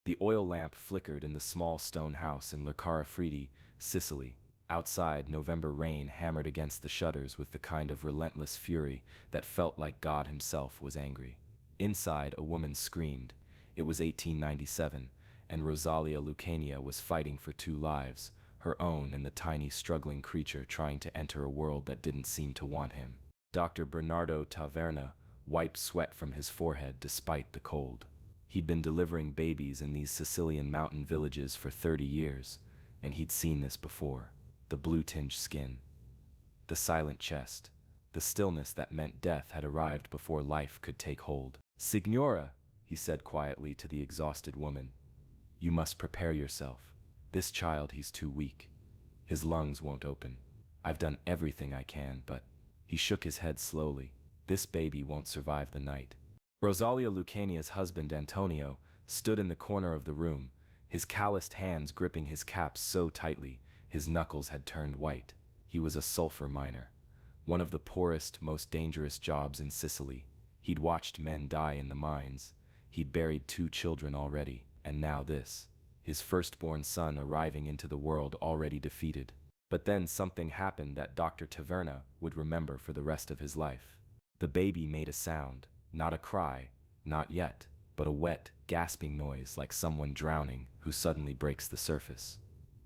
The oil lamp flickered in the small stone house in Laccara, Sicily. Outside, November rain hammered against the shutters with the kind of relentless fury that felt like God himself was angry. Inside, a woman screamed. It was 1897, and Rosalia Lucania was fighting for two lives, her own and the tiny struggling creature trying to enter a world that didn't seem to want him. Dr. Bernardo Taverna wiped sweat from his forehead despite the cold. He'd been delivering babies in these Sicilian mountain villages for 30 years, and he'd seen this before. The blue-tinged skin, the silent chest, the stillness that meant death had arrived before life could take hold. "Signora," he said quietly to the exhausted woman, "you must prepare yourself. This child, he's too weak. His lungs won't open. I've done everything I can, but..." He shook his head slowly. "This baby won't survive the night." Rosalia Lucania's husband, Antonio, stood in the corner of the room, his calloused hands gripping his cap so tightly, his knuckles had turned white. He was a sulfur miner, one of the poorest, most dangerous jobs in Sicily. He'd watched men die in the mines. He'd buried 2 children already, and now this, his firstborn son arriving into the world already defeated. But then something happened that Dr. Taverna would remember for the rest of his life. The baby made a sound, not a cry, not yet, but a wet, gasping noise like someone drowning who suddenly breaks the surface.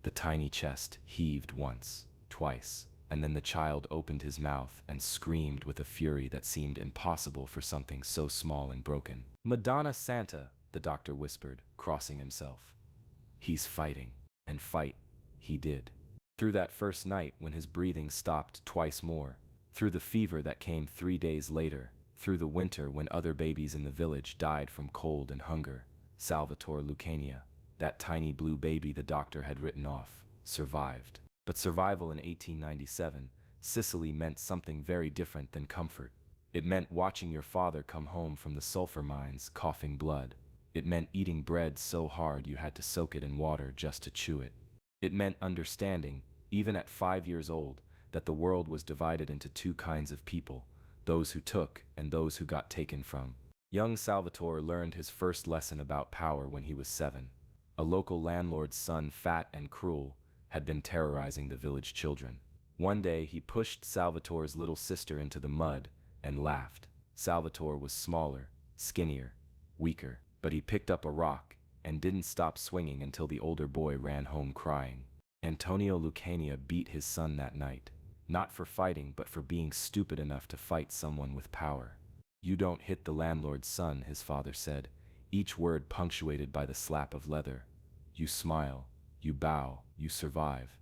The tiny chest heaved once, twice, and then the child opened his mouth and screamed with a fury that seemed impossible for something so small and broken. "Madonna Santa," the doctor whispered, crossing himself. "He's fighting." And fight he did. Through that first night when his breathing stopped twice more, through the fever that came 3 days later, through the winter when other babies in the village died from cold and hunger, Salvatore Lucania, that tiny blue baby the doctor had written off, survived. But survival in 1897, Sicily meant something very different than comfort. It meant watching your father come home from the sulfur mines, coughing blood. It meant eating bread so hard you had to soak it in water just to chew it. It meant understanding, even at 5 years old, that the world was divided into 2 kinds of people, those who took and those who got taken from. Young Salvatore learned his first lesson about power when he was 7. A local landlord's son, fat and cruel, had been terrorizing the village children. One day he pushed Salvatore's little sister into the mud and laughed. Salvatore was smaller, skinnier, weaker, but he picked up a rock and didn't stop swinging until the older boy ran home crying. Antonio Lucania beat his son that night, not for fighting but for being stupid enough to fight someone with power. "You don't hit the landlord's son," his father said, each word punctuated by the slap of leather. "You smile, you bow, you survive.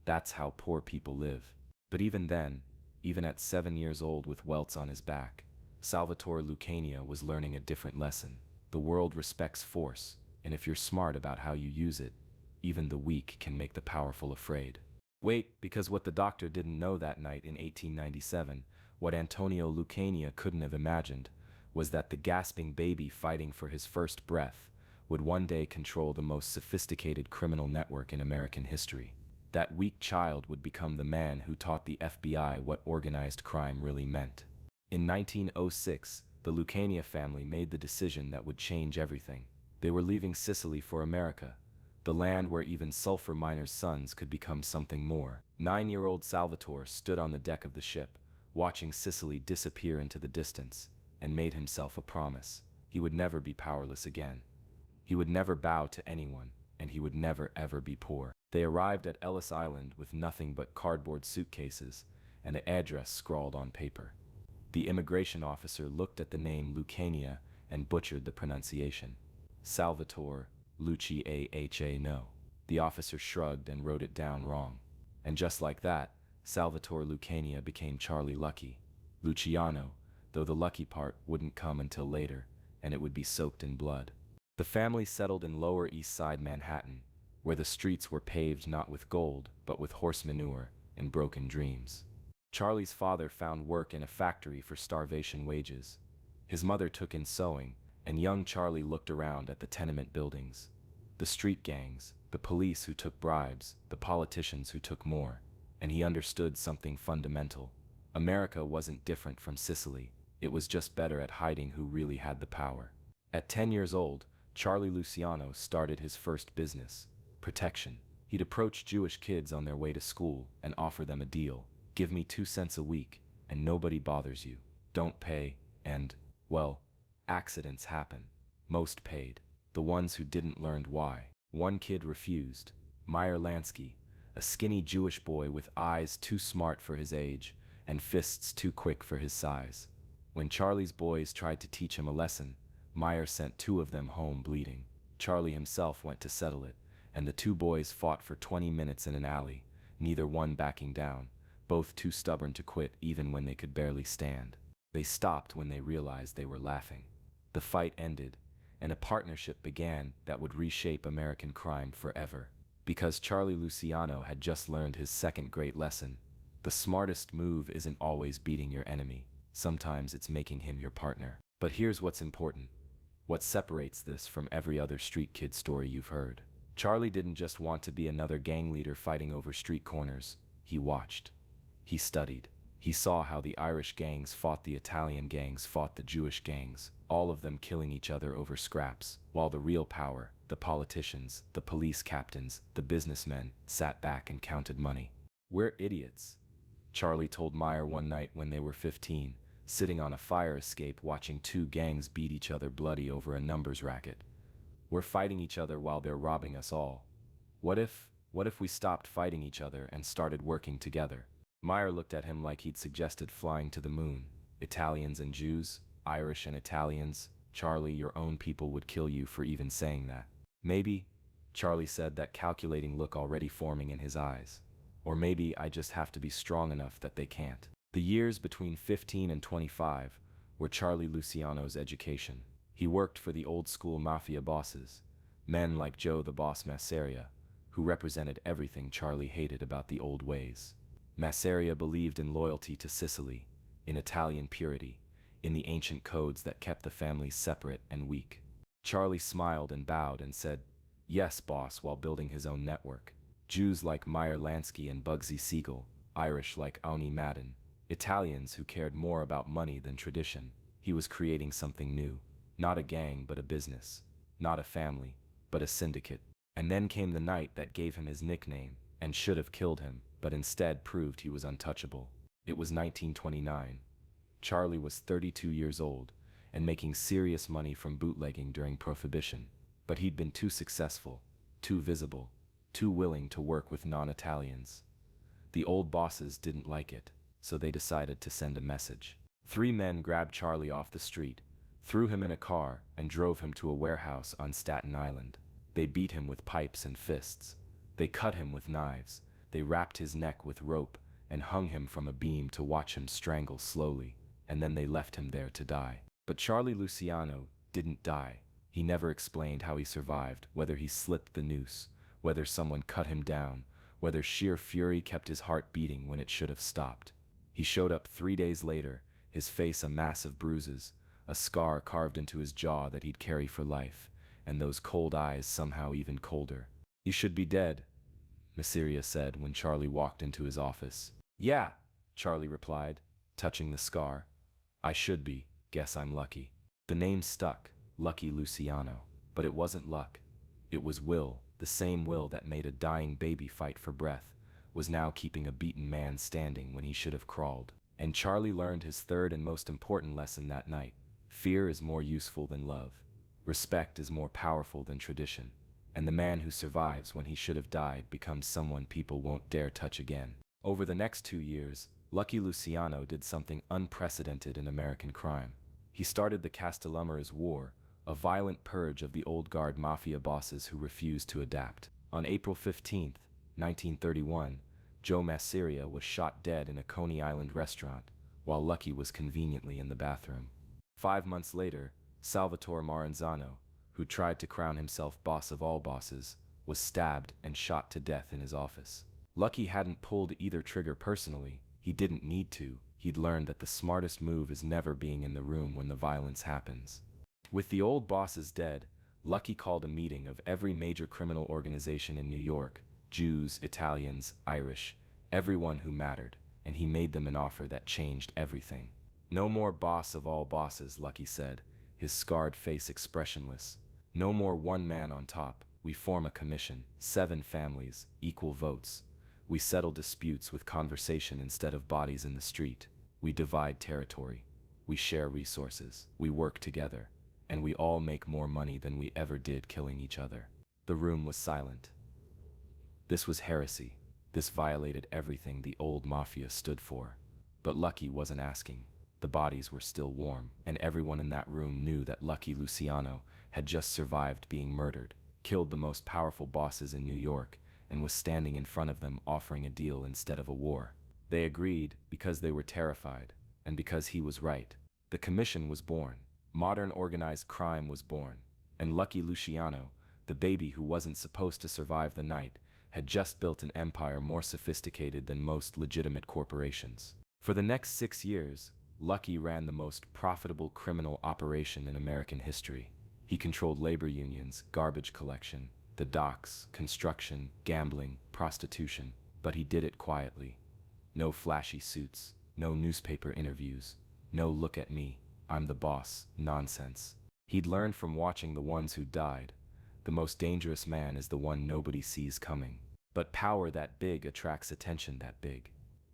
That's how poor people live." But even then, even at 7 years old with welts on his back, Salvatore Lucania was learning a different lesson. The world respects force, and if you're smart about how you use it, even the weak can make the powerful afraid. Wait, because what the doctor didn't know that night in 1897, what Antonio Lucania couldn't have imagined, was that the gasping baby fighting for his first breath would one day control the most sophisticated criminal network in American history. That weak child would become the man who taught the FBI what organized crime really meant. In 1906, the Lucania family made the decision that would change everything. They were leaving Sicily for America, the land where even sulfur miners' sons could become something more. 9-year-old Salvatore stood on the deck of the ship, watching Sicily disappear into the distance, and made himself a promise. He would never be powerless again. He would never bow to anyone, and he would never ever be poor. They arrived at Ellis Island with nothing but cardboard suitcases and an address scrawled on paper. The immigration officer looked at the name Lucania and butchered the pronunciation. Salvatore Lucania. The officer shrugged and wrote it down wrong. And just like that, Salvatore Lucania became Charlie Lucky Luciano, though the lucky part wouldn't come until later, and it would be soaked in blood. The family settled in Lower East Side Manhattan, where the streets were paved not with gold, but with horse manure and broken dreams. Charlie's father found work in a factory for starvation wages. His mother took in sewing, and young Charlie looked around at the tenement buildings, the street gangs, the police who took bribes, the politicians who took more, and he understood something fundamental. America wasn't different from Sicily, it was just better at hiding who really had the power. At 10 years old, Charlie Luciano started his first business, protection. He'd approach Jewish kids on their way to school and offer them a deal. Give me 2 cents a week, and nobody bothers you. Don't pay, and, well, accidents happen. Most paid. The ones who didn't learned why. One kid refused. Meyer Lansky, a skinny Jewish boy with eyes too smart for his age and fists too quick for his size. When Charlie's boys tried to teach him a lesson, Meyer sent 2 of them home bleeding. Charlie himself went to settle it, and the 2 boys fought for 20 minutes in an alley, neither one backing down, both too stubborn to quit even when they could barely stand. They stopped when they realized they were laughing. The fight ended, and a partnership began that would reshape American crime forever. Because Charlie Luciano had just learned his second great lesson. The smartest move isn't always beating your enemy. Sometimes it's making him your partner. But here's what's important. What separates this from every other street kid story you've heard. Charlie didn't just want to be another gang leader fighting over street corners. He watched. He studied. He saw how the Irish gangs fought the Italian gangs fought the Jewish gangs, all of them killing each other over scraps, while the real power, the politicians, the police captains, the businessmen, sat back and counted money. We're idiots, Charlie told Meyer one night when they were 15, sitting on a fire escape watching 2 gangs beat each other bloody over a numbers racket. We're fighting each other while they're robbing us all. What if we stopped fighting each other and started working together? Meyer looked at him like he'd suggested flying to the moon. Italians and Jews, Irish and Italians, Charlie, your own people would kill you for even saying that. Maybe, Charlie said, that calculating look already forming in his eyes. Or maybe I just have to be strong enough that they can't. The years between 15 and 25 were Charlie Luciano's education. He worked for the old-school Mafia bosses, men like Joe the Boss Masseria, who represented everything Charlie hated about the old ways. Masseria believed in loyalty to Sicily, in Italian purity, in the ancient codes that kept the families separate and weak. Charlie smiled and bowed and said, "Yes, boss," while building his own network. Jews like Meyer Lansky and Bugsy Siegel, Irish like Oni Madden, Italians who cared more about money than tradition. He was creating something new. Not a gang, but a business. Not a family, but a syndicate. And then came the night that gave him his nickname, and should have killed him, but instead proved he was untouchable. It was 1929. Charlie was 32 years old, and making serious money from bootlegging during Prohibition. But he'd been too successful, too visible, too willing to work with non-Italians. The old bosses didn't like it, so they decided to send a message. 3 men grabbed Charlie off the street, threw him in a car, and drove him to a warehouse on Staten Island. They beat him with pipes and fists. They cut him with knives. They wrapped his neck with rope and hung him from a beam to watch him strangle slowly, and then they left him there to die. But Charlie Luciano didn't die. He never explained how he survived, whether he slipped the noose, whether someone cut him down, whether sheer fury kept his heart beating when it should have stopped. He showed up 3 days later, his face a mass of bruises, a scar carved into his jaw that he'd carry for life, and those cold eyes somehow even colder. "You should be dead," Masseria said when Charlie walked into his office. "Yeah," Charlie replied, touching the scar. "I should be. Guess I'm lucky." The name stuck, Lucky Luciano. But it wasn't luck. It was will. The same will that made a dying baby fight for breath was now keeping a beaten man standing when he should have crawled. And Charlie learned his third and most important lesson that night. Fear is more useful than love. Respect is more powerful than tradition. And the man who survives when he should have died becomes someone people won't dare touch again. Over the next 2 years, Lucky Luciano did something unprecedented in American crime. He started the Castellammare War, a violent purge of the old guard mafia bosses who refused to adapt. On April 15, 1931, Joe Masseria was shot dead in a Coney Island restaurant, while Lucky was conveniently in the bathroom. 5 months later, Salvatore Maranzano, who tried to crown himself boss of all bosses, was stabbed and shot to death in his office. Lucky hadn't pulled either trigger personally. He didn't need to. He'd learned that the smartest move is never being in the room when the violence happens. With the old bosses dead, Lucky called a meeting of every major criminal organization in New York, Jews, Italians, Irish, everyone who mattered, and he made them an offer that changed everything. "No more boss of all bosses," Lucky said, his scarred face expressionless. No more one man on top. We form a commission, 7 families, equal votes. We settle disputes with conversation instead of bodies in the street. We divide territory. We share resources. We work together. And we all make more money than we ever did killing each other. The room was silent. This was heresy. This violated everything the old Mafia stood for. But Lucky wasn't asking. The bodies were still warm, and everyone in that room knew that Lucky Luciano had just survived being murdered, killed the most powerful bosses in New York, and was standing in front of them offering a deal instead of a war. They agreed because they were terrified, and because he was right. The commission was born. Modern organized crime was born. And Lucky Luciano, the baby who wasn't supposed to survive the night, had just built an empire more sophisticated than most legitimate corporations. For the next 6 years, Lucky ran the most profitable criminal operation in American history. He controlled labor unions, garbage collection, the docks, construction, gambling, prostitution, but he did it quietly. No flashy suits, no newspaper interviews, no look at me, I'm the boss, nonsense. He'd learned from watching the ones who died. The most dangerous man is the one nobody sees coming. But power that big attracts attention that big.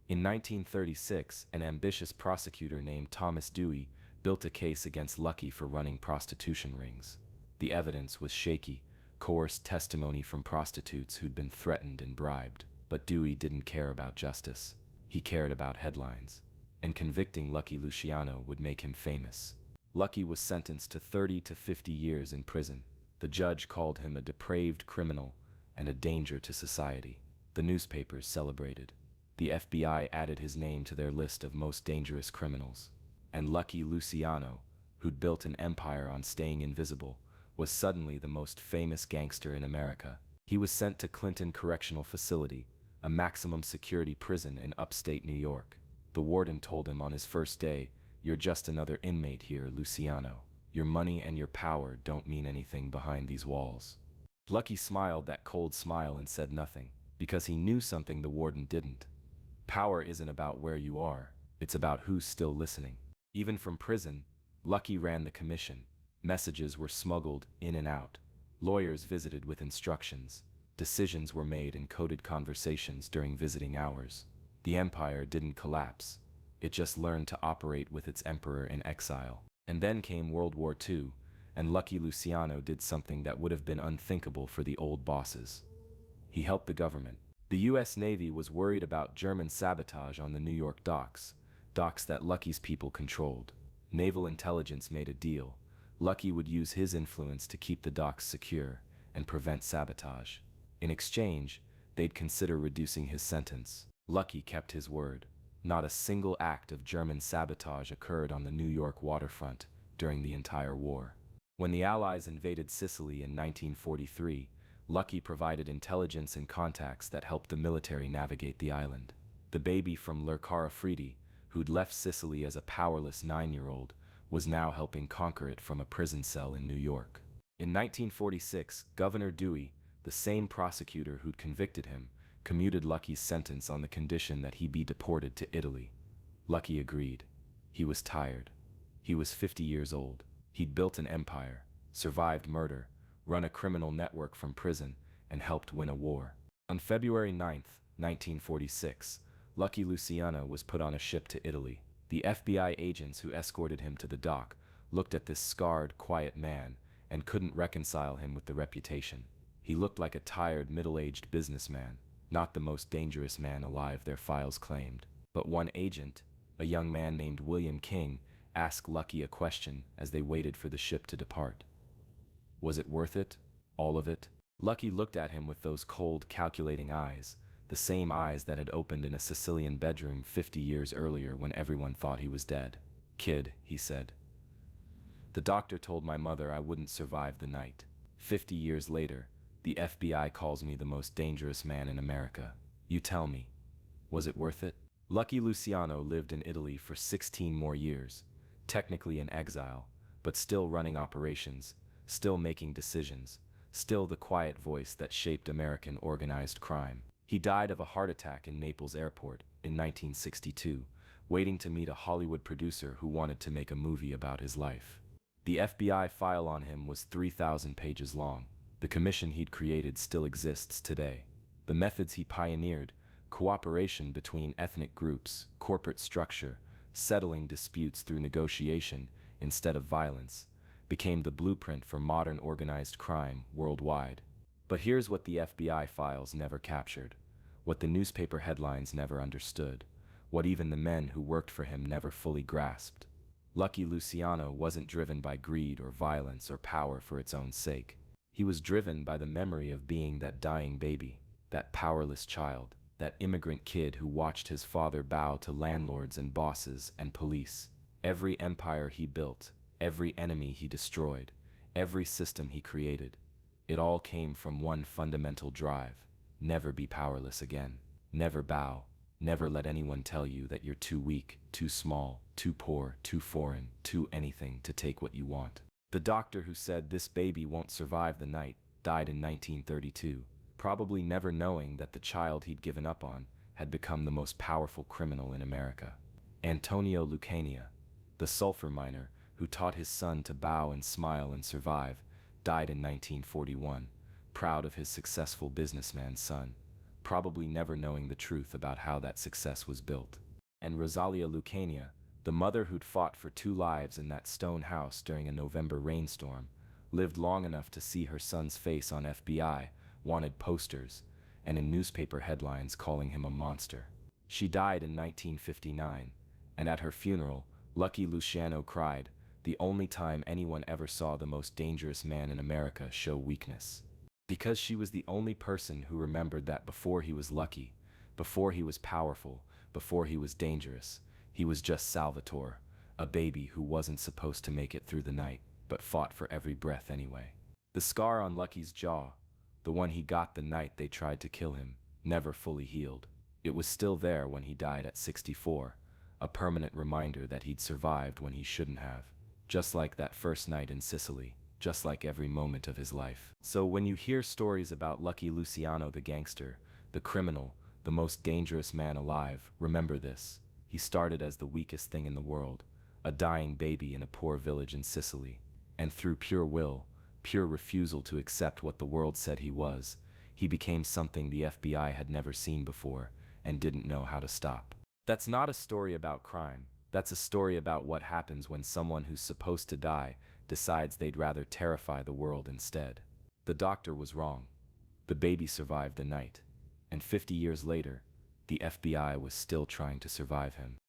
In 1936, an ambitious prosecutor named Thomas Dewey built a case against Lucky for running prostitution rings. The evidence was shaky, coerced testimony from prostitutes who'd been threatened and bribed. But Dewey didn't care about justice. He cared about headlines. And convicting Lucky Luciano would make him famous. Lucky was sentenced to 30 to 50 years in prison. The judge called him a depraved criminal and a danger to society. The newspapers celebrated. The FBI added his name to their list of most dangerous criminals. And Lucky Luciano, who'd built an empire on staying invisible, was suddenly the most famous gangster in America. He was sent to Clinton Correctional Facility, a maximum security prison in upstate New York. The warden told him on his first day, "You're just another inmate here, Luciano. Your money and your power don't mean anything behind these walls." Lucky smiled that cold smile and said nothing, because he knew something the warden didn't. Power isn't about where you are, it's about who's still listening. Even from prison, Lucky ran the commission. Messages were smuggled in and out. Lawyers visited with instructions. Decisions were made in coded conversations during visiting hours. The empire didn't collapse. It just learned to operate with its emperor in exile. And then came World War II, and Lucky Luciano did something that would have been unthinkable for the old bosses. He helped the government. The US Navy was worried about German sabotage on the New York docks that Lucky's people controlled. Naval intelligence made a deal. Lucky would use his influence to keep the docks secure and prevent sabotage. In exchange, they'd consider reducing his sentence. Lucky kept his word. Not a single act of German sabotage occurred on the New York waterfront during the entire war. When the Allies invaded Sicily in 1943, Lucky provided intelligence and contacts that helped the military navigate the island. The baby from Lercara, who'd left Sicily as a powerless 9-year-old, was now helping conquer it from a prison cell in New York. In 1946, Governor Dewey, the same prosecutor who'd convicted him, commuted Lucky's sentence on the condition that he be deported to Italy. Lucky agreed. He was tired. He was 50 years old. He'd built an empire, survived murder, run a criminal network from prison, and helped win a war. On February 9, 1946, Lucky Luciano was put on a ship to Italy. The FBI agents who escorted him to the dock looked at this scarred, quiet man and couldn't reconcile him with the reputation. He looked like a tired, middle-aged businessman, not the most dangerous man alive, their files claimed. But one agent, a young man named William King, asked Lucky a question as they waited for the ship to depart. Was it worth it? All of it? Lucky looked at him with those cold, calculating eyes, the same eyes that had opened in a Sicilian bedroom 50 years earlier when everyone thought he was dead. "Kid," he said. "The doctor told my mother I wouldn't survive the night. 50 years later, the FBI calls me the most dangerous man in America. You tell me, was it worth it?" Lucky Luciano lived in Italy for 16 more years, technically in exile, but still running operations, still making decisions, still the quiet voice that shaped American organized crime. He died of a heart attack in Naples airport in 1962, waiting to meet a Hollywood producer who wanted to make a movie about his life. The FBI file on him was 3,000 pages long. The commission he'd created still exists today. The methods he pioneered, cooperation between ethnic groups, corporate structure, settling disputes through negotiation instead of violence, became the blueprint for modern organized crime worldwide. But here's what the FBI files never captured, what the newspaper headlines never understood, what even the men who worked for him never fully grasped. Lucky Luciano wasn't driven by greed or violence or power for its own sake. He was driven by the memory of being that dying baby, that powerless child, that immigrant kid who watched his father bow to landlords and bosses and police. Every empire he built, every enemy he destroyed, every system he created, it all came from one fundamental drive: never be powerless again. Never bow. Never let anyone tell you that you're too weak, too small, too poor, too foreign, too anything to take what you want. The doctor who said this baby won't survive the night died in 1932, probably never knowing that the child he'd given up on had become the most powerful criminal in America. Antonio Lucania, the sulfur miner who taught his son to bow and smile and survive, died in 1941, proud of his successful businessman's son, probably never knowing the truth about how that success was built. And Rosalia Lucania, the mother who'd fought for 2 lives in that stone house during a November rainstorm, lived long enough to see her son's face on FBI wanted posters and in newspaper headlines calling him a monster. She died in 1959, and at her funeral, Lucky Luciano cried, the only time anyone ever saw the most dangerous man in America show weakness. Because she was the only person who remembered that before he was lucky, before he was powerful, before he was dangerous, he was just Salvatore, a baby who wasn't supposed to make it through the night, but fought for every breath anyway. The scar on Lucky's jaw, the one he got the night they tried to kill him, never fully healed. It was still there when he died at 64, a permanent reminder that he'd survived when he shouldn't have. Just like that first night in Sicily, just like every moment of his life. So when you hear stories about Lucky Luciano the gangster, the criminal, the most dangerous man alive, remember this: he started as the weakest thing in the world, a dying baby in a poor village in Sicily, and through pure will, pure refusal to accept what the world said he was, he became something the FBI had never seen before and didn't know how to stop. That's not a story about crime. That's a story about what happens when someone who's supposed to die decides they'd rather terrify the world instead. The doctor was wrong. The baby survived the night, and 50 years later, the FBI was still trying to survive him.